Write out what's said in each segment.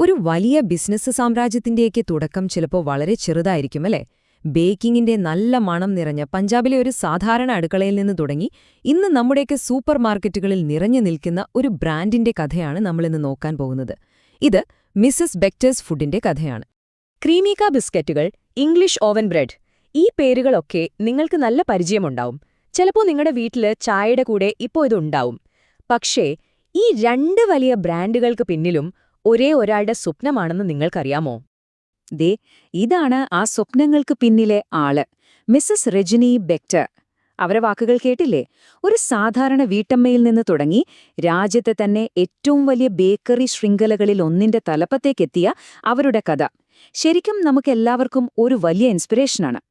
ഒരു വലിയ ബിസിനസ് സാമ്രാജ്യത്തിന്റെയൊക്കെ തുടക്കം ചിലപ്പോൾ വളരെ ചെറുതായിരിക്കും അല്ലേ? ബേക്കിങ്ങിന്റെ നല്ല മണം നിറഞ്ഞ പഞ്ചാബിലെ ഒരു സാധാരണ അടുക്കളയിൽ നിന്ന് തുടങ്ങി ഇന്ന് നമ്മുടെയൊക്കെ സൂപ്പർ മാർക്കറ്റുകളിൽ നിറഞ്ഞു നിൽക്കുന്ന ഒരു ബ്രാൻഡിന്റെ കഥയാണ് നമ്മളിന്ന് നോക്കാൻ പോകുന്നത്. ഇത് മിസസ് ബെക്ടേഴ്സ് ഫുഡിന്റെ കഥയാണ്. ക്രീമിക ബിസ്ക്കറ്റുകൾ, ഇംഗ്ലീഷ് ഓവൻ ബ്രെഡ്, ഈ പേരുകളൊക്കെ നിങ്ങൾക്ക് നല്ല പരിചയമുണ്ടാവും. ചിലപ്പോൾ നിങ്ങളുടെ വീട്ടില് ചായയുടെ കൂടെ ഇപ്പോൾ ഇതുണ്ടാവും. പക്ഷേ ഈ രണ്ട് വലിയ ബ്രാൻഡുകൾക്ക് പിന്നിലും ഒരേ ഒരാളുടെ സ്വപ്നമാണെന്ന് നിങ്ങൾക്കറിയാമോ? ദേ, ഇതാണ് ആ സ്വപ്നങ്ങൾക്ക് പിന്നിലെ ആള്, മിസസ് റെജിനി ബെക്ടർ. അവരെ വാക്കുകൾ കേട്ടില്ലേ? ഒരു സാധാരണ വീട്ടമ്മയിൽ നിന്ന് തുടങ്ങി രാജ്യത്തെ തന്നെ ഏറ്റവും വലിയ ബേക്കറി ശൃംഖലകളിൽ ഒന്നിന്റെ തലപ്പത്തേക്കെത്തിയ അവരുടെ കഥ ശരിക്കും നമുക്കെല്ലാവർക്കും ഒരു വലിയ ഇൻസ്പിറേഷനാണ്.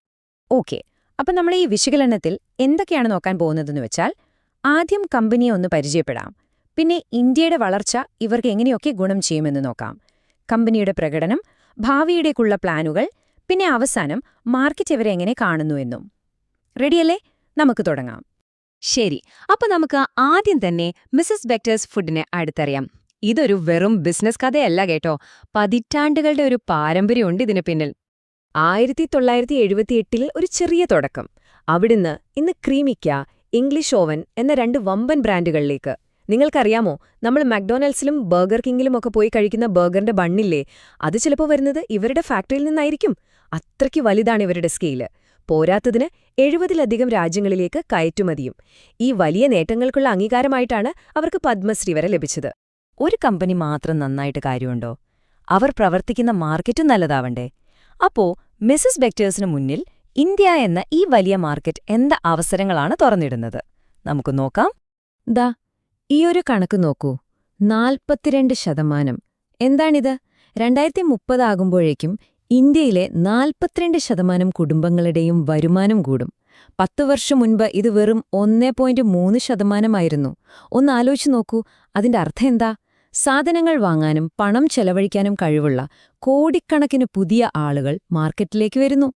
ഓക്കെ, അപ്പം നമ്മൾ ഈ വിശകലനത്തിൽ എന്തൊക്കെയാണ് നോക്കാൻ പോകുന്നതെന്ന് വെച്ചാൽ, ആദ്യം കമ്പനിയെ ഒന്ന് പരിചയപ്പെടാം. പിന്നെ ഇന്ത്യയുടെ വളർച്ച ഇവർക്ക് എങ്ങനെയൊക്കെ ഗുണം ചെയ്യുമെന്ന് നോക്കാം. കമ്പനിയുടെ പ്രകടനം, ഭാവിയിലേക്കുള്ള പ്ലാനുകൾ, പിന്നെ അവസാനം മാർക്കറ്റ് ഇവരെ എങ്ങനെ കാണുന്നുവെന്നും. റെഡിയല്ലേ? നമുക്ക് തുടങ്ങാം. ശരി, അപ്പൊ നമുക്ക് ആദ്യം തന്നെ മിസസ് ബെക്ടേഴ്സ് ഫുഡിനെ അടുത്തറിയാം. ഇതൊരു വെറും ബിസിനസ് കഥയല്ല കേട്ടോ, പതിറ്റാണ്ടുകളുടെ ഒരു പാരമ്പര്യമുണ്ട് ഇതിന് പിന്നിൽ. 1978 ഒരു ചെറിയ തുടക്കം. അവിടുന്ന് ഇന്ന് ക്രീമിക്ക, ഇംഗ്ലീഷ് ഓവൻ എന്ന രണ്ട് വമ്പൻ ബ്രാൻഡുകളിലേക്ക്. നിങ്ങൾക്കറിയാമോ, നമ്മൾ മക്ഡൊണാൾഡ്സിലും ബർഗർ കിങ്ങിലും ഒക്കെ പോയി കഴിക്കുന്ന ബർഗറിന്റെ ബണ്ണില്ലേ, അത് ചിലപ്പോൾ വരുന്നത് ഇവരുടെ ഫാക്ടറിയിൽ നിന്നായിരിക്കും. അത്രയ്ക്ക് വലുതാണ് ഇവരുടെ സ്കെയില്. പോരാത്തതിന് 70-ലധികം രാജ്യങ്ങളിലേക്ക് കയറ്റുമതിയും. ഈ വലിയ നേട്ടങ്ങൾക്കുള്ള അംഗീകാരമായിട്ടാണ് അവർക്ക് പത്മശ്രീ വരെ ലഭിച്ചത്. ഒരു കമ്പനി മാത്രം നന്നായിട്ട് കാര്യമുണ്ടോ? അവർ പ്രവർത്തിക്കുന്ന മാർക്കറ്റും നല്ലതാവണ്ടേ? അപ്പോ മിസസ് ബെക്ടേഴ്സിന് മുന്നിൽ ഇന്ത്യ എന്ന ഈ വലിയ മാർക്കറ്റ് എന്ത് അവസരങ്ങളാണ് തുറന്നിടുന്നത്? നമുക്ക് നോക്കാം. ദാ ഈയൊരു കണക്ക് നോക്കൂ, 42%. എന്താണിത്? 2030 ആകുമ്പോഴേക്കും ഇന്ത്യയിലെ 42% കുടുംബങ്ങളുടെയും വരുമാനം കൂടും. 10 വർഷം മുൻപ് ഇത് വെറും 1.3%. ഒന്ന് ആലോചിച്ച് നോക്കൂ, അതിന്റെ അർത്ഥം എന്താ? സാധനങ്ങൾ വാങ്ങാനും പണം ചെലവഴിക്കാനും കഴിവുള്ള കോടിക്കണക്കിന് പുതിയ ആളുകൾ മാർക്കറ്റിലേക്ക് വരുന്നു.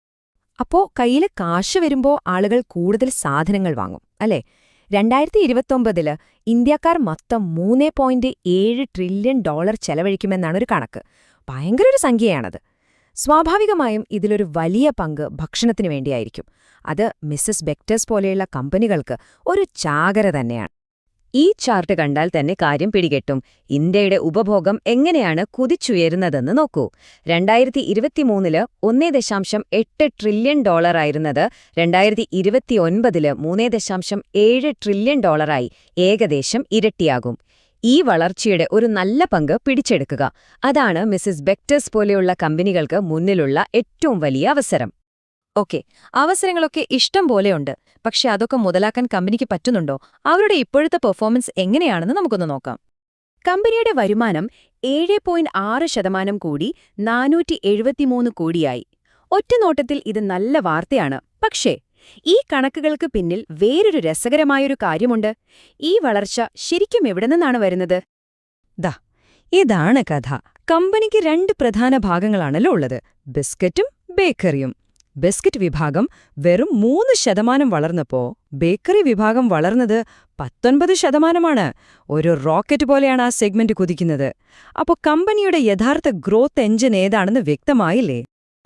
അപ്പോ കയ്യില് കാശ് വരുമ്പോ ആളുകൾ കൂടുതൽ സാധനങ്ങൾ വാങ്ങും അല്ലേ? 2029 ഇന്ത്യക്കാർ മൊത്തം $3.7 ട്രില്യൺ ചെലവഴിക്കുമെന്നാണൊരു കണക്ക്. ഭയങ്കര ഒരു സംഖ്യയാണത്. സ്വാഭാവികമായും ഇതിലൊരു വലിയ പങ്ക് ഭക്ഷണത്തിനു വേണ്ടിയായിരിക്കും. അത് മിസസ് ബെക്ടേഴ്സ് പോലെയുള്ള കമ്പനികൾക്ക് ഒരു ചാകര തന്നെയാണ്. ഈ ചാർട്ട് കണ്ടാൽ തന്നെ കാര്യം പിടികെട്ടും. ഇന്ത്യയുടെ ഉപഭോഗം എങ്ങനെയാണ് കുതിച്ചുയരുന്നതെന്ന് നോക്കൂ. 2023 $1.8 ട്രില്യൺ ആയിരുന്നത് 2029 $3.7 ട്രില്യൺ ഏകദേശം ഇരട്ടിയാകും. ഈ വളർച്ചയുടെ ഒരു നല്ല പങ്ക് പിടിച്ചെടുക്കുക, അതാണ് മിസസ് ബെക്ടേഴ്സ് പോലെയുള്ള കമ്പനികൾക്ക് മുന്നിലുള്ള ഏറ്റവും വലിയ അവസരം. ഓക്കെ, അവസരങ്ങളൊക്കെ ഇഷ്ടം പോലെയുണ്ട്. പക്ഷെ അതൊക്കെ മുതലാക്കാൻ കമ്പനിക്ക് പറ്റുന്നുണ്ടോ? അവരുടെ ഇപ്പോഴത്തെ പെർഫോമൻസ് എങ്ങനെയാണെന്ന് നമുക്കൊന്ന് നോക്കാം. കമ്പനിയുടെ വരുമാനം 7.6% കൂടി 473 കോടിയായി. ഒറ്റനോട്ടത്തിൽ ഇത് നല്ല വാർത്തയാണ്. പക്ഷേ ഈ കണക്കുകൾക്ക് പിന്നിൽ വേറൊരു രസകരമായൊരു കാര്യമുണ്ട്. ഈ വളർച്ച ശരിക്കും എവിടെ നിന്നാണ് വരുന്നത്? ഇതാണ് കഥ. കമ്പനിക്ക് 2 പ്രധാന ഭാഗങ്ങളാണല്ലോ ഉള്ളത്, ബിസ്ക്കറ്റും ബേക്കറിയും. ബിസ്ക്കറ്റ് വിഭാഗം വെറും 3% വളർന്നപ്പോ ബേക്കറി വിഭാഗം വളർന്നത് 19%. ഒരു റോക്കറ്റ് പോലെയാണ് ആ സെഗ്മെന്റ് കുതിക്കുന്നത്. അപ്പോൾ കമ്പനിയുടെ യഥാർത്ഥ ഗ്രോത്ത് എഞ്ചിൻ ഏതാണെന്ന് വ്യക്തമായില്ലേ?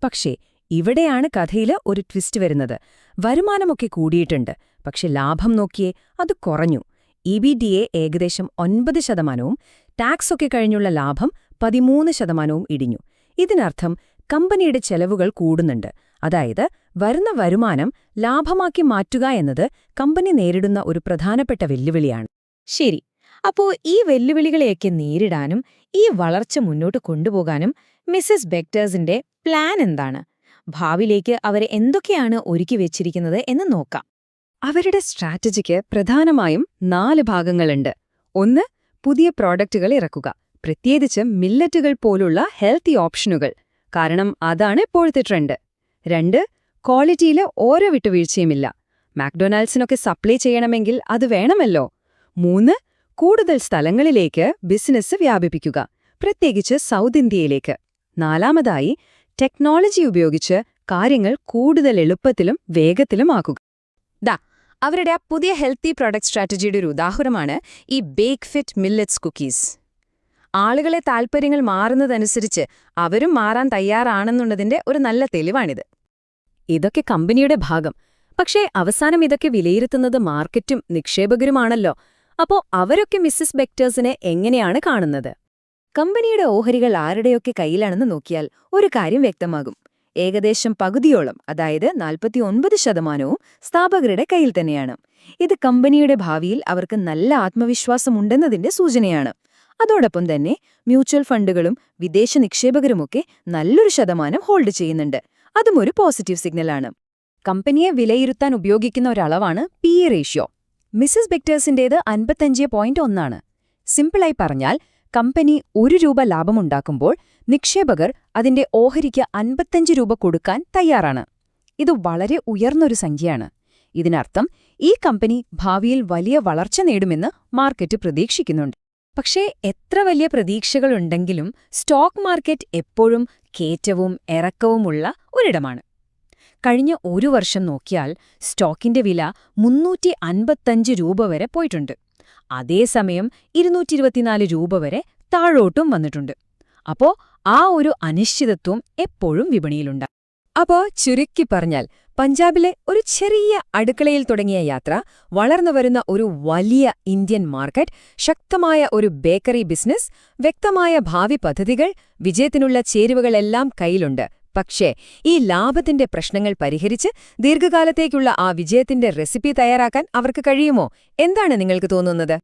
പക്ഷേ ഇവിടെയാണ് കഥയില് ഒരു ട്വിസ്റ്റ് വരുന്നത്. വരുമാനമൊക്കെ കൂടിയിട്ടുണ്ട്, പക്ഷെ ലാഭം നോക്കിയേ, അത് കുറഞ്ഞു. EBITDA ഏകദേശം 9%, ടാക്സൊക്കെ കഴിഞ്ഞുള്ള ലാഭം 13% ഇടിഞ്ഞു. ഇതിനർത്ഥം കമ്പനിയുടെ ചെലവുകൾ കൂടുന്നുണ്ട്. അതായത് വരുന്ന വരുമാനം ലാഭമാക്കി മാറ്റുക എന്നത് കമ്പനി നേരിടുന്ന ഒരു പ്രധാനപ്പെട്ട വെല്ലുവിളിയാണ്. ശരി, അപ്പോ ഈ വെല്ലുവിളികളെയൊക്കെ നേരിടാനും ഈ വളർച്ച മുന്നോട്ട് കൊണ്ടുപോകാനും മിസസ് ബെക്ടേഴ്സിന്റെ പ്ലാൻ എന്താണ്? ഭാവിയിലേക്ക് അവരെ എന്തൊക്കെയാണ് ഒരുക്കി വെച്ചിരിക്കുന്നത് എന്ന് നോക്കാം. അവരുടെ സ്ട്രാറ്റജിക്ക് പ്രധാനമായും 4 ഭാഗങ്ങളുണ്ട്. 1. പുതിയ പ്രോഡക്റ്റുകൾ ഇറക്കുക, പ്രത്യേകിച്ച് മില്ലറ്റുകൾ പോലുള്ള ഹെൽത്തി ഓപ്ഷനുകൾ, കാരണം അതാണ് ഇപ്പോഴത്തെ ട്രെൻഡ്. 2. ക്വാളിറ്റിയിൽ ഓരോ വിട്ടുവീഴ്ചയുമില്ല, മാക്ഡൊണാൾഡ്സിനൊക്കെ സപ്ലൈ ചെയ്യണമെങ്കിൽ അത് വേണമല്ലോ. 3. കൂടുതൽ സ്ഥലങ്ങളിലേക്ക് ബിസിനസ് വ്യാപിപ്പിക്കുക, പ്രത്യേകിച്ച് സൗത്ത് ഇന്ത്യയിലേക്ക്. 4. ടെക്നോളജി ഉപയോഗിച്ച് കാര്യങ്ങൾ കൂടുതൽ എളുപ്പത്തിലും വേഗത്തിലും ആക്കുക. അവരുടെ ആ പുതിയ ഹെൽത്തി പ്രോഡക്റ്റ് സ്ട്രാറ്റജിയുടെ ഒരു ഉദാഹരണമാണ് ഈ ബേക്ക് ഫിറ്റ് മില്ലറ്റ്സ് കുക്കീസ്. ആളുകളെ താൽപ്പര്യങ്ങൾ മാറുന്നതനുസരിച്ച് അവരും മാറാൻ തയ്യാറാണെന്നുള്ളതിന്റെ ഒരു നല്ല തെളിവാണിത്. ഇതൊക്കെ കമ്പനിയുടെ ഭാഗം. പക്ഷേ അവസാനം ഇതൊക്കെ വിലയിരുത്തുന്നത് മാർക്കറ്റും നിക്ഷേപകരുമാണല്ലോ. അപ്പോ അവരൊക്കെ മിസ്സിസ് ബെക്ടേഴ്സിനെ എങ്ങനെയാണ് കാണുന്നത്? കമ്പനിയുടെ ഓഹരികൾ ആരുടെയൊക്കെ കയ്യിലാണെന്ന് നോക്കിയാൽ ഒരു കാര്യം വ്യക്തമാകും. ഏകദേശം പകുതിയോളം, അതായത് 49% സ്ഥാപകരുടെ കയ്യിൽ തന്നെയാണ്. ഇത് കമ്പനിയുടെ ഭാവിയിൽ അവർക്ക് നല്ല ആത്മവിശ്വാസമുണ്ടെന്നതിന്റെ സൂചനയാണ്. അതോടൊപ്പം തന്നെ മ്യൂച്വൽ ഫണ്ടുകളും വിദേശ നിക്ഷേപകരുമൊക്കെ നല്ലൊരു ശതമാനം ഹോൾഡ് ചെയ്യുന്നുണ്ട്. അതും ഒരു പോസിറ്റീവ് സിഗ്നലാണ്. കമ്പനിയെ വിലയിരുത്താൻ ഉപയോഗിക്കുന്ന ഒരളവാണ് PE റേഷ്യോ. മിസ്സിസ് ബെക്ടേഴ്സിന്റേത് 55.1. സിമ്പിളായി പറഞ്ഞാൽ, കമ്പനി ₹1 ലാഭമുണ്ടാക്കുമ്പോൾ നിക്ഷേപകർ അതിന്റെ ഓഹരിക്ക് 55 രൂപ കൊടുക്കാൻ തയ്യാറാണ്. ഇത് വളരെ ഉയർന്നൊരു സംഖ്യയാണ്. ഇതിനർത്ഥം ഈ കമ്പനി ഭാവിയിൽ വലിയ വളർച്ച നേടുമെന്ന് മാർക്കറ്റ് പ്രതീക്ഷിക്കുന്നുണ്ട്. പക്ഷേ എത്ര വലിയ പ്രതീക്ഷകളുണ്ടെങ്കിലും സ്റ്റോക്ക് മാർക്കറ്റ് എപ്പോഴും കയറ്റവും ഇറക്കവുമുള്ള ഒരിടമാണ്. കഴിഞ്ഞ ഒരു വർഷം നോക്കിയാൽ സ്റ്റോക്കിന്റെ വില 355 രൂപ വരെ പോയിട്ടുണ്ട്. അതേസമയം 224 രൂപ വരെ താഴോട്ടും വന്നിട്ടുണ്ട്. അപ്പോ ആ ഒരു അനിശ്ചിതത്വം എപ്പോഴും വിപണിയിലുണ്ട്. അപ്പോ ചുരുക്കി പറഞ്ഞാൽ, പഞ്ചാബിലെ ഒരു ചെറിയ അടുക്കളയിൽ തുടങ്ങിയ യാത്ര, വളർന്നുവരുന്ന ഒരു വലിയ ഇന്ത്യൻ മാർക്കറ്റ്, ശക്തമായ ഒരു ബേക്കറി ബിസിനസ്, വ്യക്തമായ ഭാവി പദ്ധതികൾ, വിജയത്തിനുള്ള ചേരുവകളെല്ലാം കയ്യിലുണ്ട്. പക്ഷേ ഈ ലാഭത്തിന്റെ പ്രശ്നങ്ങൾ പരിഹരിച്ച് ദീർഘകാലത്തേക്കുള്ള ആ വിജയത്തിന്റെ റെസിപ്പി തയ്യാറാക്കാൻ അവർക്ക് കഴിയുമോ? എന്താണ് നിങ്ങൾക്ക് തോന്നുന്നത്?